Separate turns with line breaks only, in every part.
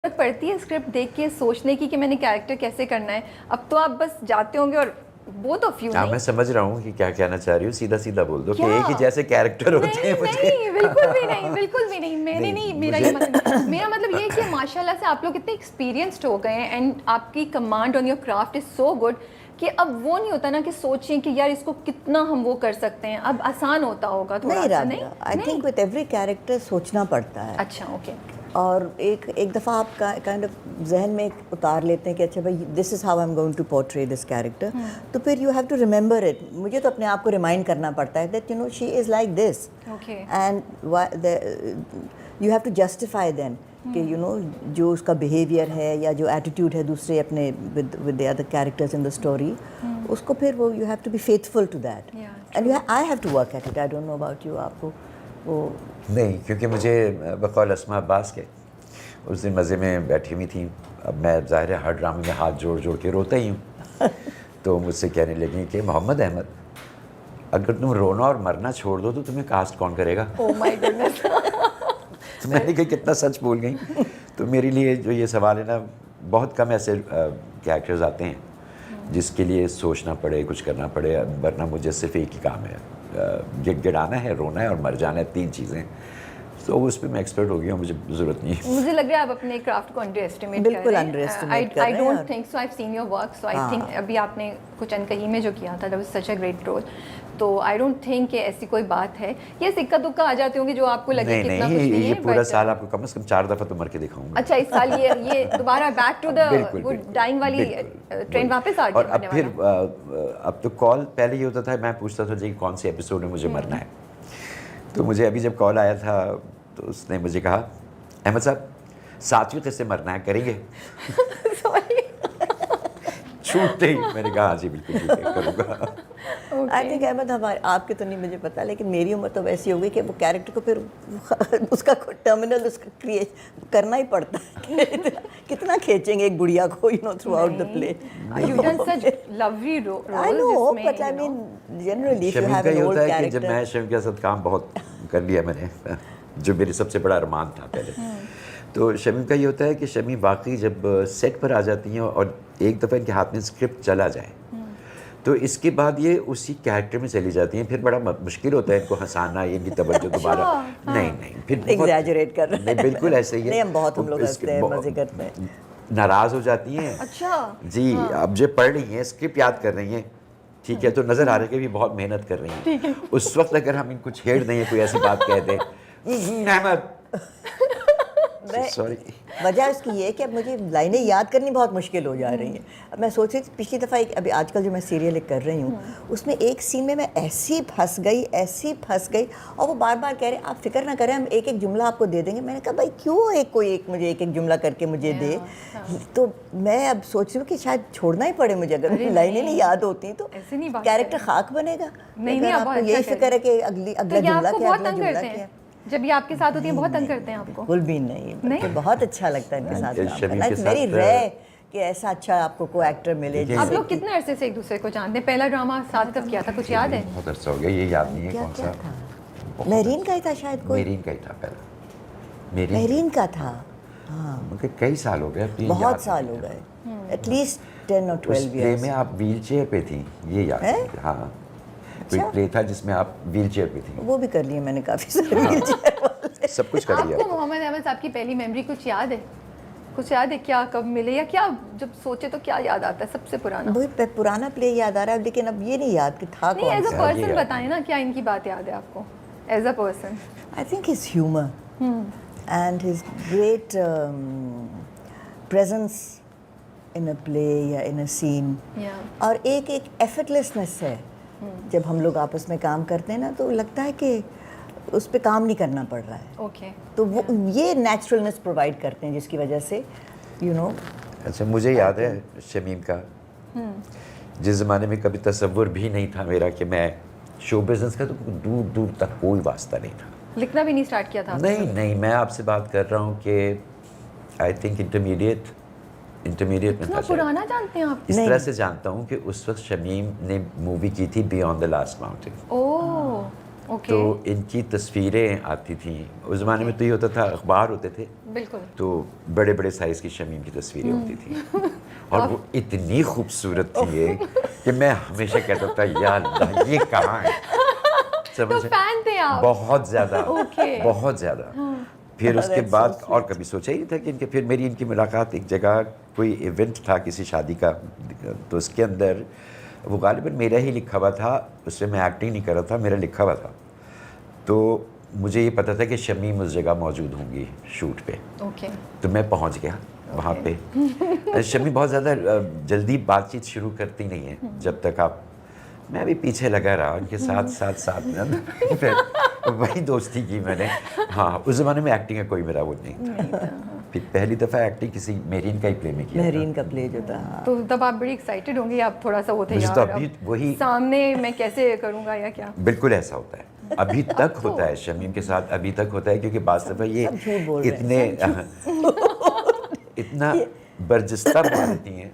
जरूरत पड़ती है स्क्रिप्ट देख के सोचने की कि मैंने कैरेक्टर कैसे करना है? अब तो आप बस जाते होंगे और बोथ ऑफ यू।
हाँ, मैं समझ रहा हूँ कि क्या कहना चाह रही हूँ। सीधा सीधा बोल दो कि
क्या?
एक ही जैसे कैरेक्टर होते हैं
नहीं
मुझे।
नहीं, बिल्कुल भी नहीं, बिल्कुल भी नहीं। मैंने नहीं, मेरा ये
मुझे-
मतलब मेरा मतलब ये है कि माशाल्लाह से आप लोग इतने एक्सपीरियंस्ड हो गए हैं एंड आपकी command on your craft is so good कि अब वो नहीं होता ना कि सोचें कि यार इसको कितना हम वो कर सकते हैं। अब आसान होता होगा थोड़ा
नहीं
सा।
Rabia, I think with every character सोचना पड़ता है।
अच्छा, ओके।
और एक दफ़ा आप काइंड ऑफ जहन में एक उतार लेते हैं कि अच्छा भाई this is how I am going to portray this character, तो फिर you have to remember it. मुझे तो अपने आप को रिमाइंड करना पड़ता है that you know she is like this,
okay.
And you have to justify then कि यू नो जो उसका बिहेवियर है या जो एटीट्यूड है दूसरे अपने with the other characters in the story, उसको फिर वो you have to be faithful to that, and I have to work at it. I don't know about you, आपको वो
नहीं, क्योंकि मुझे बकौल अस्मा अब्बास के उस दिन मज़े में बैठी हुई थी। अब मैं ज़ाहिर है हर ड्रामे में हाथ जोड़ जोड़ के रोता ही हूँ। तो मुझसे कहने लगी कि मोहम्मद अहमद, अगर तुम रोना और मरना छोड़ दो तो तुम्हें कास्ट कौन करेगा?
Oh my goodness.
तो मैंने कहा कितना सच बोल गई। तो मेरे लिए जो ये सवाल है ना, बहुत कम ऐसे कैरेक्टर्स आते हैं जिसके लिए सोचना पड़े, कुछ करना पड़े, वरना मुझे सिर्फ एक ही काम है, गिड़गिड़ाना है, रोना है और मर जाना है, 3 चीज़ें। तो उस पर मैं एक्सपर्ट हो गया हूँ, मुझे ज़रूरत नहीं है।
मुझे लग रहा है आप अपने क्राफ्ट को अंडर एस्टिमेट कर रहे हैं।
बिल्कुल अंडर एस्टिमेट कर रहे हैं।
I don't think so, I have seen your work, so I think अभी आपने कुछ अनकही में जो किया था that was such a great role. तो आई डोंट थिंक कि ऐसी कोई बात है। ये सिक्का दुक्का आ जाते होंगे जो आपको लगे
नहीं
कितना
नहीं,
कुछ नहीं
ये
है,
पूरा
but-
साल आपको कम से कम 4 दफ़ा तो मर के दिखाऊंगा।
अच्छा, इस साल ये दोबारा बैक टू द
बिल्कुल,
गुड
बिल्कुल,
डाइंग वाली
बिल्कुल,
ट्रेंड वापस आ गई।
और अब फिर अब तो कॉल पहले ये होता था, मैं पूछता था जी कौन से एपिसोड में मुझे मरना है। तो मुझे अभी जब कॉल आया था तो उसने मुझे कहा अहमद साहब 7वीं किस्से मरना है, करेंगे?
सॉरी।
छूटते
ही मैंने कहा हाँ जी बिल्कुल ठीक है, करूँगा।
आई थिंक अहमद, हमारे आपके तो नहीं मुझे पता, लेकिन मेरी उम्र तो वैसी हो गई कि वो कैरेक्टर को फिर उसका टर्मिनल उसका क्रिएट करना ही पड़ता है। कितना खींचेंगे एक बुढ़िया को, you know, throughout the play.
You done such lovely role.
I know, but I mean generally if you have an old
है कि
कैरेक्टर।
जब मैं शमीम के साथ काम बहुत कर लिया मैंने, जो मेरी सबसे बड़ा अरमान था पहले, तो शमीम का ये होता है कि शमीम वाकई जब सेट पर आ जाती हैं और एक दफ़ा इनके हाथ में स्क्रिप्ट चला जाए तो इसके बाद ये उसी कैरेक्टर में चली जाती हैं। फिर बड़ा मुश्किल होता है इनको हंसाना, इनकी तवज्जो दोबारा। नहीं नहीं, फिर
एग्जैजरेट कर रहे हैं।
नहीं, बिल्कुल ऐसे ही है।
नहीं, हम बहुत हम लोग हंसते हैं, मजे करते हैं।
नाराज़ हो जाती हैं।
अच्छा
जी, अब जो पढ़ रही हैं, स्क्रिप्ट याद कर रही हैं, ठीक है, तो नज़र आ रहा है कि भी बहुत मेहनत कर रही हैं। उस वक्त अगर हम इनको छेड़ दें, कोई ऐसी बात कह दें, अहमद सॉरी,
वजह उसकी ये है कि अब मुझे लाइनें याद करनी बहुत मुश्किल हो जा रही हैं। अब मैं सोच रही थी पिछली दफ़ा अभी आजकल जो मैं सीरियल कर रही हूँ उसमें एक सीन में मैं ऐसी फंस गई और वो बार बार कह रहे आप फिक्र ना करें, हम एक एक जुमला आपको दे देंगे। मैंने कहा भाई क्यों कोई मुझे एक एक जुमला करके मुझे दे। तो मैं अब सोच रही हूँ कि शायद छोड़ना ही पड़े मुझे, अगर लाइनें नहीं याद होती तो कैरेक्टर खाक बनेगा।
नहीं,
आपको यही फिक्र है कि अगला जुमला क्या, अगला जुमला क्या।
जब ये आपके साथ होती है बहुत तंग करते हैं आपको?
बिल्कुल भी नहीं, बहुत अच्छा लगता है इनके साथ काम करना। इट्स वेरी
साथ
रेयर कि ऐसा अच्छा आपको को एक्टर मिले।
आप लोग कितने अरसे से एक दूसरे को जानते हैं? पहला ड्रामा साथ कब किया था, कुछ याद है?
बहुत अरसा हो गया, ये याद नहीं है
क्या
कौन
क्या
सा।
था? मेरीन का ही था शायद, कोई
मेरीन का ही था पहला।
मेरीन का था, हाँ।
मुझे कई साल हो गए,
बहुत साल हो गए, एटलीस्ट 10 और 12
प्ले में आप व्हील चेयर पे थी, ये याद है? हाँ, कोई प्ले था जिसमें आप व्हील चेयर पे थी।
वो भी कर लिए मैंने काफ़ी सारे व्हील चेयर वाले।
सब कुछ कर लिया।
आपको मोहम्मद अहमद साहब की पहली मेमोरी कुछ याद है? कुछ याद है क्या, कब मिले या क्या? जब सोचे तो क्या याद आता है सबसे पुराना?
वही पुराना प्ले याद आ रहा है, लेकिन अब ये नहीं याद कि था
नहीं,
कौन
एज अ
सा।
पर्सन बताएं ना, क्या इनकी बात याद है आपको as a person?
I think his humour and his great presence in a play या इन अ सीन, और एक एफर्टलेसनेस है। जब हम लोग आपस में काम करते हैं ना तो लगता है कि उस पर काम नहीं करना पड़ रहा है।
ओके।
तो वो ये नेचुरलनेस प्रोवाइड करते हैं जिसकी वजह से यू नो।
अच्छा, मुझे याद है शमीम का, जिस ज़माने में कभी तसव्वुर भी नहीं था मेरा कि मैं शो बिज़नेस का तो दूर दूर तक कोई वास्ता नहीं था।
लिखना भी नहीं स्टार्ट किया था?
नहीं, मैं आपसे बात कर रहा हूँ कि आई थिंक इंटरमीडिएट में था।
पुराना जानते हैं आप?
इस तरह से जानता हूँ कि उस वक्त शमीम ने मूवी की थी beyond the last mountain.
Oh okay.
तो इनकी तस्वीरें आती थी। उस ज़माने में तो ये होता था, अखबार होते थे,
बिल्कुल।
तो बड़े बड़े साइज़ की शमीम की तस्वीरें होती थी और वो इतनी खूबसूरत थी ये कि मैं हमेशा कहता था या अल्लाह ये कहाँ है।
तो फैन थे आप?
बहुत ज़्यादा,
ओके।
बहुत ज़्यादा। फिर उसके
That's
बाद
so
और कभी सोचा ही नहीं था कि इनके, फिर मेरी इनकी मुलाकात एक जगह, कोई इवेंट था किसी शादी का, तो उसके अंदर वो गालिबन मेरा ही लिखा हुआ था, उसमें मैं एक्टिंग नहीं कर रहा था, मेरा लिखा हुआ था। तो मुझे ये पता था कि शमीम उस जगह मौजूद होंगी शूट पे,
ओके।
तो मैं पहुंच गया वहाँ पे। शमीम बहुत ज़्यादा जल्दी बातचीत शुरू करती नहीं है जब तक आप, मैं भी पीछे लगा रहा उनके साथ साथ साथ में फिर वही दोस्ती की मैंने। हाँ, उस ज़माने में एक्टिंग का कोई मेरा वो नहीं था। फिर पहली दफ़ा एक्टिंग किसी मेरीन का ही प्ले में किया था।
मेहरीन का प्ले जो था, हाँ।
तो तब आप बड़ी एक्साइटेड होंगी, आप थोड़ा सा वो थे
मुझे
यार
तो
अब
अभी वही
सामने मैं कैसे करूँगा या क्या?
बिल्कुल ऐसा होता है, अभी तक होता है शमीम के साथ, अभी तक होता है, क्योंकि बाज़ दफ़ा ये
सब झूठ बोल रहे
इतने इतना बर्जस्ता बना देती हैं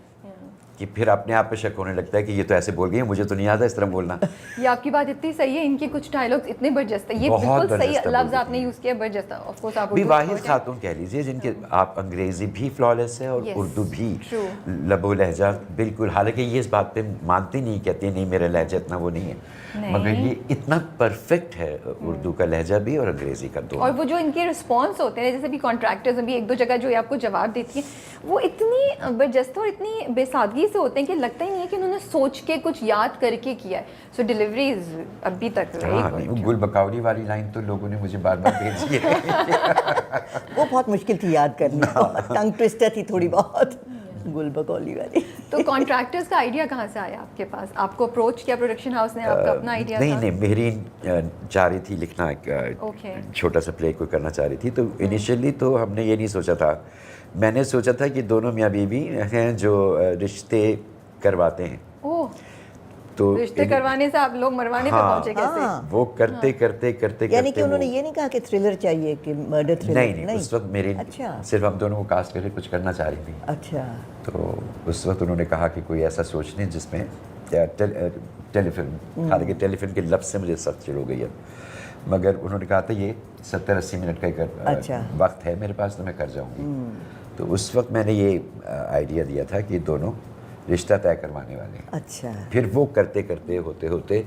कि फिर अपने आप पे शक होने लगता है कि ये तो ऐसे बोल गई है, मुझे तो नहीं आता इस तरह बोलना।
ये आपकी बात इतनी सही है, इनके कुछ डायलॉग्स इतने बर्जस्ते, ये
बहुत
बिल्कुल सही
बर्जस्ता
लफ्ज
बोल
आपने
देती
यूज़ किया, बर्जस्ता। ऑफ कोर्स आप
भी
उर्दू
वाहिद
expert हैं।
खातून कह लीजिए जिनके आप अंग्रेज़ी भी फ्लॉलेस है और
Yes,
उर्दू भी
true.
लबो लहजा बिल्कुल, हालांकि ये इस बात पे मानती नहीं, कहती नहीं मेरा लहजा इतना वो नहीं है,
नहीं।
मगर ये इतना परफेक्ट है उर्दू का लहजा भी और अंग्रेज़ी का
और
दोनों।
वो जो इनके रिस्पॉन्स होते हैं, जैसे भी कॉन्ट्रैक्टर्स में भी एक दो जगह जो ये आपको जवाब देती है, वो इतनी बर्जस्ता और इतनी बेसादगी से होते हैं कि लगता ही नहीं है कि उन्होंने सोच के कुछ याद करके किया है। सो डिलीवरी इज अभी तक
हाँ, नहीं, वो गुल बकौली वाली लाइन तो लोगों ने मुझे बार बार भेजी है।
वो बहुत मुश्किल थी याद करनी, टंग ट्विस्टर थी थोड़ी बहुत, गुल बकौली वाली।
तो कॉन्ट्रैक्टर्स का आइडिया कहाँ से आया आपके पास? आपको अप्रोच किया प्रोडक्शन हाउस ने, आपका अपना आइडिया
नहीं
था?
नहीं, मेहरीन चाह रही थी लिखना एक
Okay.
छोटा सा प्ले को करना चाह रही थी, तो इनिशियली तो हमने ये नहीं सोचा था, मैंने सोचा था कि दोनों मियाँ बीवी हैं जो रिश्ते करवाते हैं,
ओह,
तो
रिश्ते करवाने से आप लोग मरवाने पे
हाँ,
पहुंचे कैसे?
हाँ।
वो करते करते करते
यानी कि
करते
उन्होंने
वो-
ये नहीं कहा कि थ्रिलर चाहिए, कि मर्डर थ्रिलर?
नहीं नहीं, उस वक्त मेरे
अच्छा।
सिर्फ हम दोनों को कास्ट करके कुछ करना चाह रही थी,
अच्छा।
तो उस वक्त उन्होंने कहा कि कोई ऐसा सोच लें जिसमें टेलीफिल्म, हालांकि टेलीफिल्म के लफ्ज़ से मुझे सख्त चिढ़ हो गई है, मगर उन्होंने कहा था ये 70-80 मिनट का एक
अच्छा।
वक्त है मेरे पास, तो मैं कर जाऊंगी। तो उस वक्त मैंने ये आइडिया दिया था कि दोनों रिश्ता तय करवाने वाले हैं।
अच्छा,
फिर वो करते करते होते होते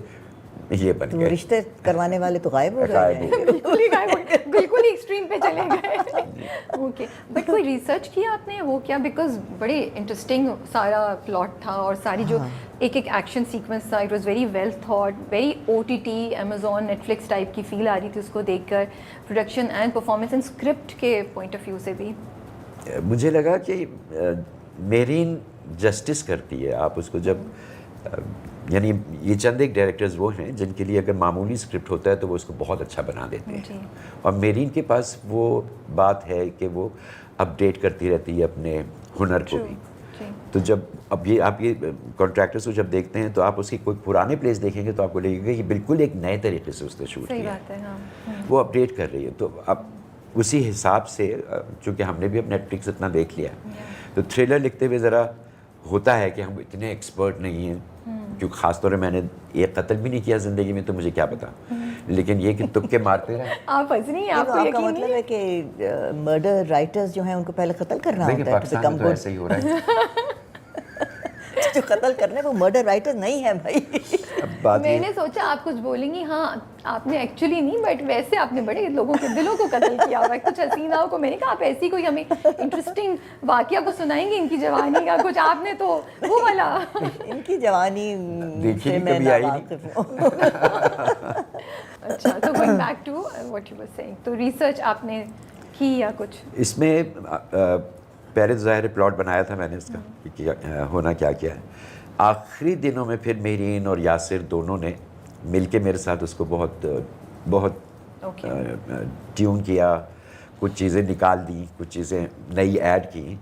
ये बन
तो
गए।
रिश्ते करवाने वाले तो गायब हो
गायब
गए
हो
हैं।
गए।
बिल्कुल ही गायब हो गए, बिल्कुल ही एक्सट्रीम पे चले गए। ओके, बट कोई रिसर्च किया आपने वो क्या? बिकॉज बड़ी इंटरेस्टिंग सारा प्लॉट था और सारी जो एक एक एक्शन सीक्वेंस था, it was very well thought, very OTT Amazon Netflix type की फील आ रही थी उसको देखकर, production and performance and script के पॉइंट ऑफ व्यू से भी।
मुझे लगा कि मेरीन जस्टिस करती है, आप उसको जब यानी ये चंद एक डायरेक्टर्स वो हैं जिनके लिए अगर मामूली स्क्रिप्ट होता है तो वो उसको बहुत अच्छा बना देते
जी।
हैं, और मेरीन के पास वो बात है कि वो अपडेट करती रहती है अपने हुनर को
True,
भी।
जी।
तो जब अब ये आप ये कॉन्ट्रैक्टर्स को जब देखते हैं तो आप उसके कोई पुराने प्लेस देखेंगे तो आपको लगेगा कि बिल्कुल एक नए तरीके से उसने शूट
सही
किया है,
बात है, हाँ।
वो अपडेट कर रही है। तो अब उसी हिसाब से चूँकि हमने भी अब नेटफ्लिक्स इतना देख लिया, तो थ्रिलर लिखते हुए ज़रा होता है कि हम इतने एक्सपर्ट नहीं हैं, क्योंकि ख़ासतौर पर मैंने एक कत्ल भी नहीं किया ज़िंदगी में, तो मुझे क्या पता, लेकिन ये कि तुक्के मारते रहे।
आप हंस रही हैं,
तो
आपको
आपका
यकीन
मतलब
नहीं
है कि मर्डर राइटर्स जो हैं उनको पहले कत्ल करना
देखिए
होता है
पाकिस्तान
कम
में तो ऐसे ही हो रहा है।
जो कत्ल करने वो मर्डर राइटर नहीं है भाई।
अब बात ये
मैंने सोचा आप कुछ बोलेंगी, हाँ आपने एक्चुअली नहीं, बट वैसे आपने बड़े लोगों के दिलों को कत्ल किया हुआ है, कुछ हसीनाओं को। मैंने कहा आप ऐसी कोई हमें इंटरेस्टिंग वाकया को सुनाएंगे इनकी जवानी का कुछ, आपने तो वो वाला।
इनकी जवानी
देखी
से
नहीं,
मैं
कभी आई नहीं।
नावाकिफ हूँ।
अच्छा, तो going back to what you were saying, तो रिसर्च आपने की या कुछ?
इसमें पहले तो ज़ाहिर प्लॉट बनाया था मैंने इसका कि क्या होना क्या क्या है। आखिरी दिनों में फिर मेरीन और यासिर दोनों ने मिलके मेरे साथ उसको बहुत बहुत
Okay.
ट्यून किया, कुछ चीज़ें निकाल दी, कुछ चीज़ें नई ऐड की।